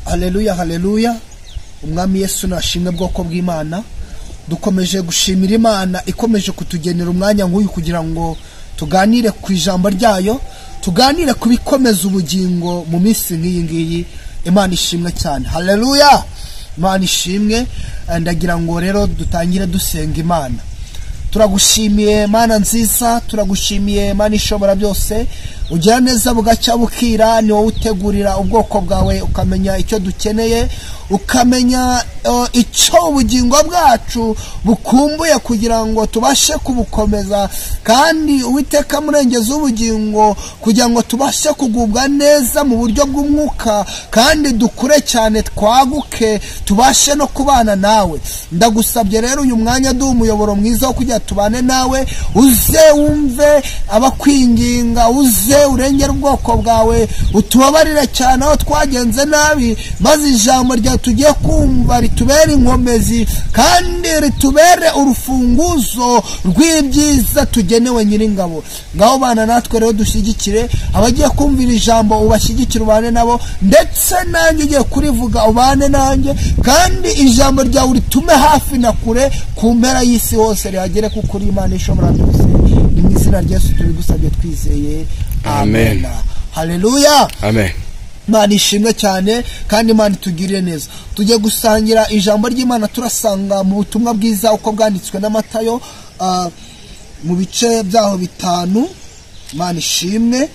Haleluya, haleluya. Umwami Yesu nashimwe bwoko bw'Imana. Dukomeje gushimira Imana ikomeje kutugenera umwanya nk'uyu kugira ngo tuganire ku ijambo ryayo, tuganire ku bikomeza ubugingo mu minsi nk'iyi ngiyi. Imana ishimwe cyane. Haleluya. Imana ishimwe. Ndagira ngo rero dutangire dusenga Imana. Turagushimiye Mana nziza, turagushimiye Mana ishobora byose. Ugira neza bugacya bukira, ni wowe utegurira ubwoko bwawe ukamenya icyo dukeneye, ukamenya icyo ubugingo bwacu bukumbuye kugira ngo tubashe kubukomeza, kandi Uwiteka murengezi w'ubugingo kugira ngo tubashe kugubwa neza mu buryo bw'umwuka, kandi dukure cyane twaguke tubashe no kubana nawe. Ndagusabye rero uyu mwanya duha umuyoboro mwiza wo kugira tubane nawe, uze wumve abakwinginga, uze urengera ubwoko bwawe, utubabarire cyane aho twagenze nabi, maze ijambo rya tugiye kumva ritubere inkomezi kandi ritubere urufunguzo rw'ibyiza tugenewe Nyiringabo. Ngaho bana natwe rero dushyigikire abagiye kumvira ijambo, ubashyigikire ubane nabo, ndetse nanjye ugiye kurivuga ubane nanjye, kandi ijambo ryawe uritume hafi na kure ku mpera y'isi hose rihagere, kuko uri Imana ishobora byose. Mu izina rya Yesu tubigusabye twizeye, amen. Haleluya, amen. Imana ishimwe cyane kandi Imana itugirire neza. Tujye gusangira ijambo ry'Imana, turasanga mu butumwa bwiza uko bwanditswe na Matayo mu bice byaho 5. Imana ishimwe.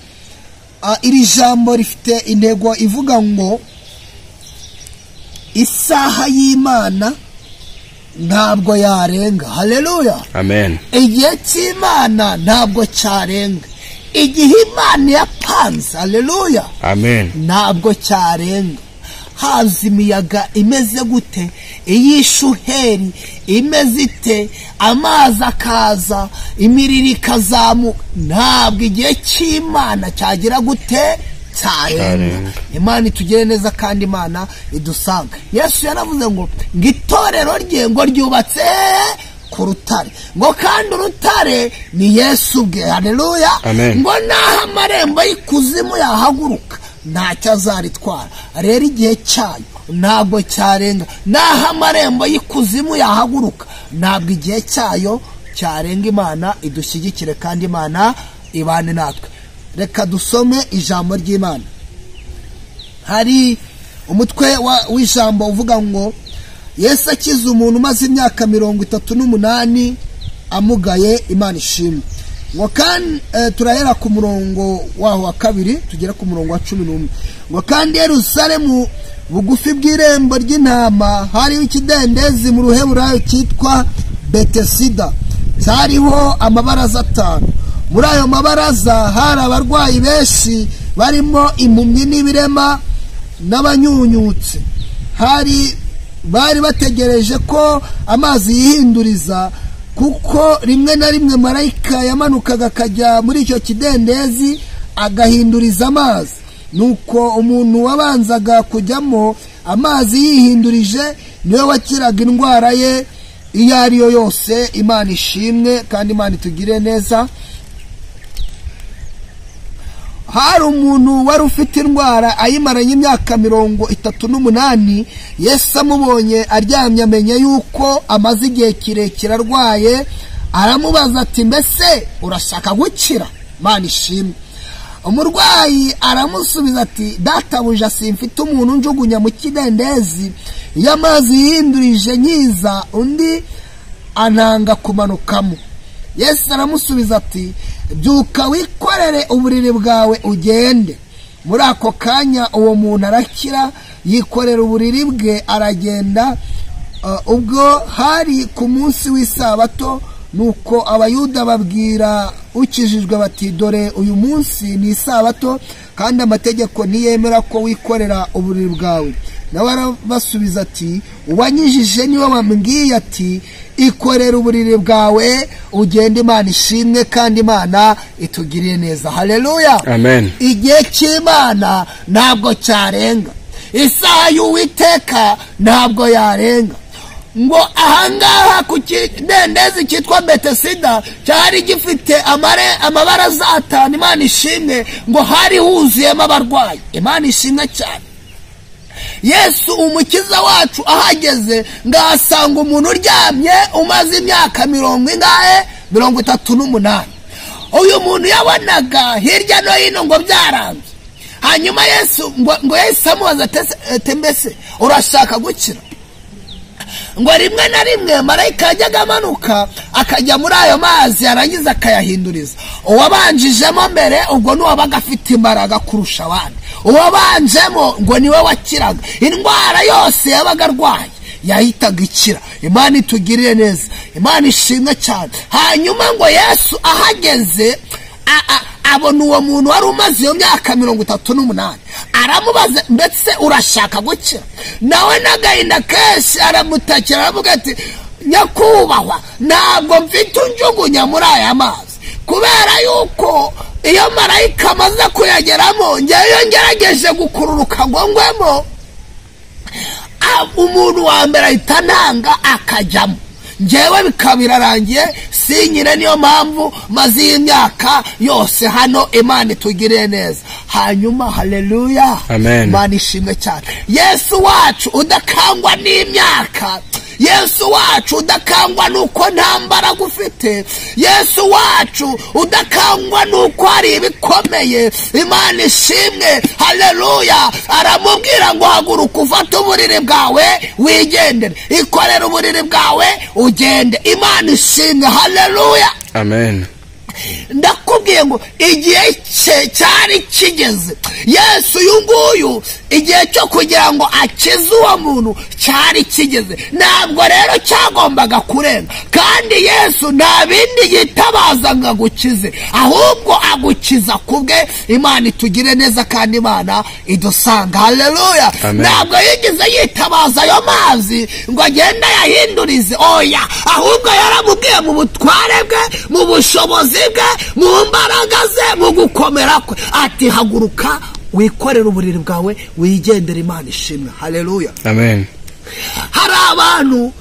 Iri jambo rifite intego ivuga ngo isaha y'Imana ntabwo yarenga. Haleluya, amen. Igihe cy'Imana ntabwo cyarenga. Igihe Imana yapanze, haleluya, amen, ntabwo cyarenga. Haza imiyaga imeze gute, iyishuheri imeze ite, amazi akaza, imiriro ikazamuka, ntabwo igihe cy'Imana cyagira gute, cyarenga. Imana itugire neza kandi Imana idusanga. Yesu yaravuze ngo itorero rye ngo ryubatse ku rutare, ngo kandi urutare ni Yesu bwe. Haleluya, ngo naho amarembo y'ikuzimu yahaguruka ntacyo azaritwara. Rero igihe cyayo ntabwo cyarenga. Naho amarembo y'ikuzimu yahaguruka ntabwo igihe cyayo cyarenga. Imana idushyigikire kandi Imana ibane natwe. Reka dusome ijambo ry'Imana. Hari umutwe w'ijambo uvuga ngo Yesu akiza umuntu umaze imyaka 38 amugaye. Imana ishimwe. Ngo kandi turahera ku murongo waho wa 2 tugera ku murongo wa 11. Ngo kandi Yerusalemu bugufi bw'irembo ry'intama hariho ikidendezi mu Ruheburayo cyitwa Betesida, cyariho amabaraza 5. Muri ayo mabaraza hari abarwayi benshi, barimo impumyi n'ibirema n'abanyunyutse. Bari bategereje ko amazi yihinduriza, kuko rimwe na rimwe marayika yamanukaga akajya muri icyo kidendezi agahinduriza amazi. Nuko umuntu wabanzaga kujyamo amazi yihindurije niwe wakiraga indwara ye iyo ari yo yose. Imana ishimwe kandi Imana itugire neza. Hari umuntu wari ufite indwara ayimaranye imyaka 38. Yesu amubonye aryamye amenye yuko amaze igihe kirekire arwaye, aramubaza ati mbese urashaka gukira? Imana ishimwe. Umurwayi aramusubiza ati databuja, simfite umuntu njugunya mu kidendezi, iyo amazi yihindurije nkiza undi ananga kumanukamo. Yesu aramusubiza ati byuka wikorere uburiri bwawe ugende. Muri ako kanya uwo muntu arakira, yikorera uburiri bwe aragenda. Ubwo hari ku munsi w'isabato, nuko abayuda babwira ukijijwe bati dore uyu munsi ni isabato, kandi amategeko ntiyemera ko wikorera uburiri bwawe. Nawe arabasubiza ati uwanyijije niwe wambwiye ati ikorera uburiri bwawe ugende. Imana ishimwe kandi Imana itugiriye neza. Haleluya, amen. Igihe cy'Imana ntabwo cyarenga. Isaha y'Uwiteka ntabwo yarenga. Ngo ahangaha ku kidendezi cyitwa Betesida cyari gifite amabaraza 5. Imana ishimwe. Ngo hari huzuyemo abarwayi. Imana ishimwe cyane. Yesu umukiza wacu ahageze ngasanga umuntu uryamye umaze imyaka 38. uyu muntu yabonaga hirya no hino ngo byarambye. Hanyuma Yesu ngo Yesu amubaza ati mbese urashaka gukira? Ngo rimwe na rimwe marayika yajyaga amanuka akajya muri ayo mazi yarangiza akayahinduriza. Uwabanjijemo mbere ubwo n'uwabaga afite imbaraga kurusha abandi. Uwabanjemo ngo niwe wakiraga indwara yose yabaga arwaye yahitaga ikira. Imana itugirire neza, Imana ishimwe cyane. Hanyuma ngo Yesu ahageze abona uwo muntu wari umaze iyo myaka 38. Aramubaza mbese urashaka gukira? Nawe n'agahinda kenshi aramutakira aravuga ati nyakubahwa ntabwo mfite unjugunya muri aya mazi, kubera yuko iyo marayika amaze kuyageramo ngewe ngerageje gukururuka ngo ngwemo, umuntu wa mbere ahita ntanga akajyamo, ngewe bikabirarangiye sinyire. Niyo mpamvu maze iyi myaka yose hano. Imana itugirire neza. Hanyuma haleluya, Imana ishimwe cyane. Yesu wacu udakangwa n'imyaka, Yesu wacu udakangwa nuko nta mbaraga ufite, Yesu wacu udakangwa nuko hari ibikomeye. Imana ishimwe, haleluya. Aramubwira ngo haguruka ufate uburiri bwawe wigendere, ikorere uburiri bwawe ugende. Imana ishimwe, haleluya, amen. Ndakubwiye ngo igihe cyari kigeze. Yesu uyu nguyu igihe cyo kugira ngo akize uwo muntu cyari kigeze. Ntabwo rero cyagombaga kurenga, kandi Yesu nta bindi yitabaza ngo agukize, ahubwo agukiza kubwe. Imana itugire neza kandi Imana idusanga, haleluya. Ntabwo yigeze yitabaza ayo mazi ngo agenda yahindurize, oya, ahubwo yaramubwiye mu butware bwe, mu bushobozi bwe, mu mbaraga ze, mu gukomera kwe ati haguruka wikorera uburiri bwawe wigendera. Imana ishimwe, haleluya, amen. Hari abantu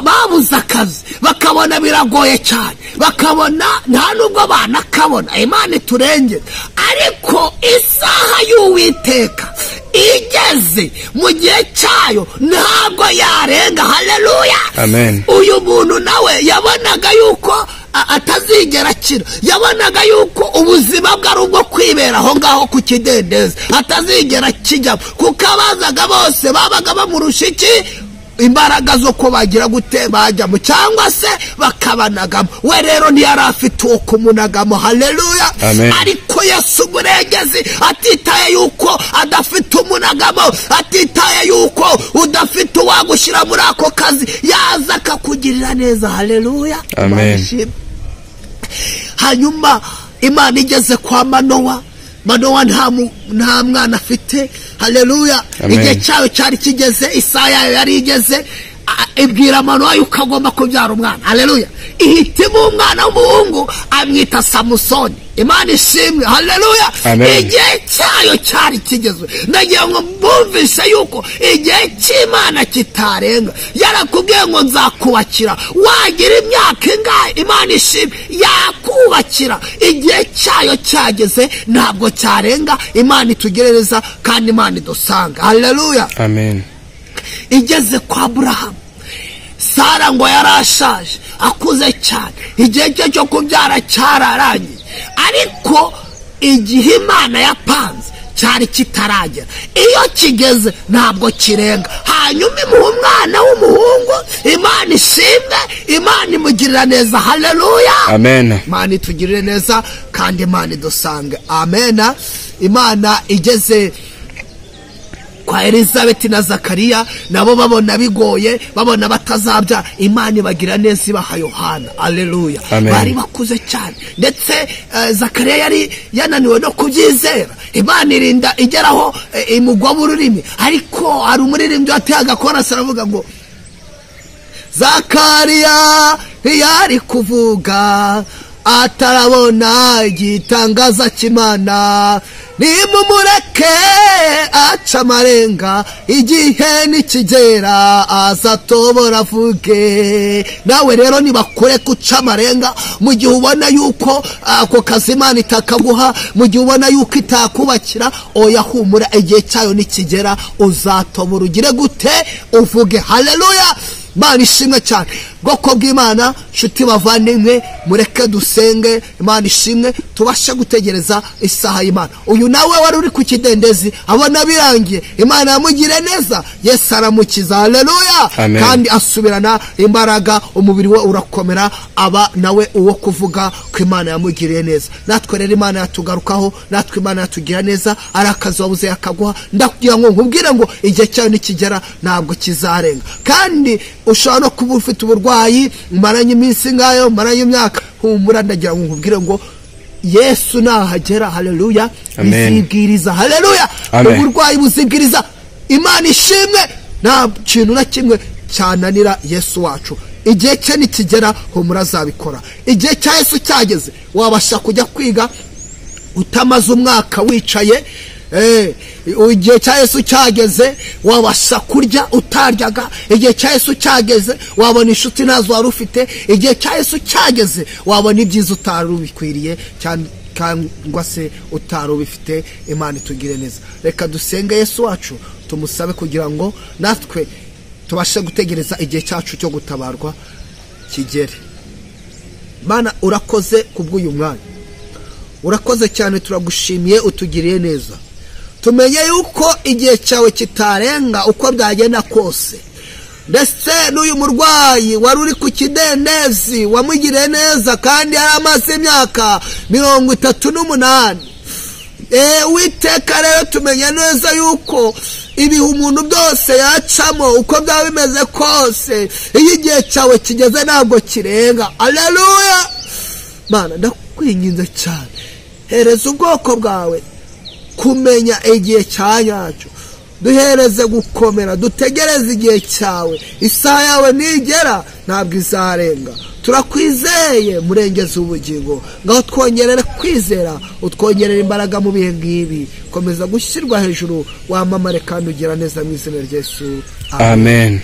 babuze akazi bakabona biragoye cyane, bakabona nta nubwo banakabona. Imana iturenge, ariko isaha y'Uwiteka igeze mu gihe cyayo ntabwo yarenga, haleluya, amen. Uyu muntu nawe yabonaga yuko atazigera akira, yabonaga yuko ubuzima bwe ari ubwo kwibera aho ngaho ku kidendezi, atazigera kijyamo, kuko abazaga bose babaga bamurusha iki? Imbaraga zo ko bagira gute bajyamo cyangwa se bakabanagamo. We rero ntiyari afite uwo kumunagamo, haleluya. Ariko Yesu umurengezi atitaye yuko adafite umunagamo, atitaye yuko udafite uwagushyira muri ako kazi, yaza akakugirira neza, haleluya, amen. Hanyuma Imana igeze kwa Manowa. Manowa nta mwana afite, haleluya. Igihe cyayo cyari kigeze, isaha yayo yari igeze. Ibwira Manowa yuko agomba kubyara umwana, haleluya. Ihitimo umwana w'umuhungu amwita Samusoni. Imana ishimwe, haleluya. Igihe cyayo cyari kigeze. Nagiye ngo mbumvise yuko igihe cy'Imana kitarenga. Yarakubwiye ngo nzakubakira, wagira imyaka ingahe, Imana ishimwe, yakubakira. Igihe cyayo cyageze ntabwo cyarenga. Imana itugerereza kandi Imana idusanga, haleluya, amen. Igeze kwa Aburahamu, Sara ngo yarashaje akuze cyane, igihe cye cyo kubyara cyararangiye, ariko igihe Imana yapanze cyari kitaragera. Iyo kigeze ntabwo kirenga. Hanyuma imuha umwana w'umuhungu. Imana ishimwe, Imana imugirira neza, haleluya, amen. Imana itugirire neza kandi Imana idusange, amen. Imana igeze kwa Elizabeth na Zakariya, nabo babona bigoye, babona batazabyara. Imana ibagira neza, ibaha Yohana, haleluya. Bari bakuze cyane, ndetse Zakariya yari yananiwe no kubyizera. Imana irinda igeraho imugwa mu rurimi, ariko hari umuririmbyi wateye agakorasi aravuga ngo Zakariya ntiyari kuvuga atarabona igitangaza cy'Imana. Nimumureke aca amarenga, igihe nikigera azatobora avuge. Nawe rero nibakure kuca amarenga mu gihe ubona yuko ako kazi Imana itakaguha, mu gihe ubona yuko itakubakira, oya humura, igihe cyayo nikigera uzatobora ugire gute uvuge. Haleluya. Imana ishimwe cyane. Bwoko bw'Imana, nshuti bavandimwe, mureke dusenge. Imana ishimwe, tubashe gutegereza isaha y'Imana. Uyu nawe wari uri ku kidendezi abona birangiye, Imana yamugire neza, Yesu aramukiza. Haleluya. Kandi asubirana imbaraga, umubiri we urakomera, aba nawe uwo kuvuga ko Imana yamugiriye neza. Natwe rero Imana yatugarukaho, natwe Imana yatugira neza, ari akazi wabuze yakaguha. Ndakugira ngo nkubwire ngo igihe cyawe nikigera ntabwo kizarenga. Kandi ushobora no kuba ufite uburwayi umaranye iminsi ngayo, umaranye imyaka, humura, ndagira ngo nkubwire ngo Yesu nahagera, haleluya, bizibwiriza. Haleluya. Uburwayi buzibwiriza. Imana ishimwe, nta kintu na kimwe cyananira Yesu wacu. Igihe cye nikigera humura azabikora. Igihe cya Yesu cyageze wabasha kujya kwiga utamaze umwaka wicaye. Igihe cya Yesu cyageze wabasha kurya utaryaga. Igihe cya Yesu cyageze wabona inshuti nazo wari ufite. Igihe cya Yesu cyageze wabona ibyiza utari ubikwiriye cyangwa se utari ubifite. Imana itugire neza. Reka dusenge Yesu wacu, tumusabe kugira ngo natwe tubashe gutegereza igihe cyacu cyo gutabarwa kigere. Mana urakoze kubw'uyu mwanya, urakoze cyane, turagushimiye, utugiriye neza. Tumenye yuko igihe cyawe kitarenga uko byagenda kose. Ndetse n'uyu murwayi wari uri ku kidendezi wamugiriye neza, kandi yari amaze imyaka 38. Uwiteka rero tumenye neza yuko ibihe umuntu byose yacamo uko byaba bimeze kose, iyo igihe cyawe kigeze ntabwo kirenga. Haleluya. Mana ndakwinginze cyane, hereza ubwoko bwawe kumenya igihe cyanyacyo, duhereze gukomera, dutegereze igihe cyawe. Isaha yawe nigera ntabwo izarenga. Turakwizeye murengeze ubugingo, ngaho twongerere kwizera, utwongerere imbaraga mu bihe ngibi. Komeza gushyirwa hejuru, wamamare kandi ugira neza mu izina rya Yesu. Amen.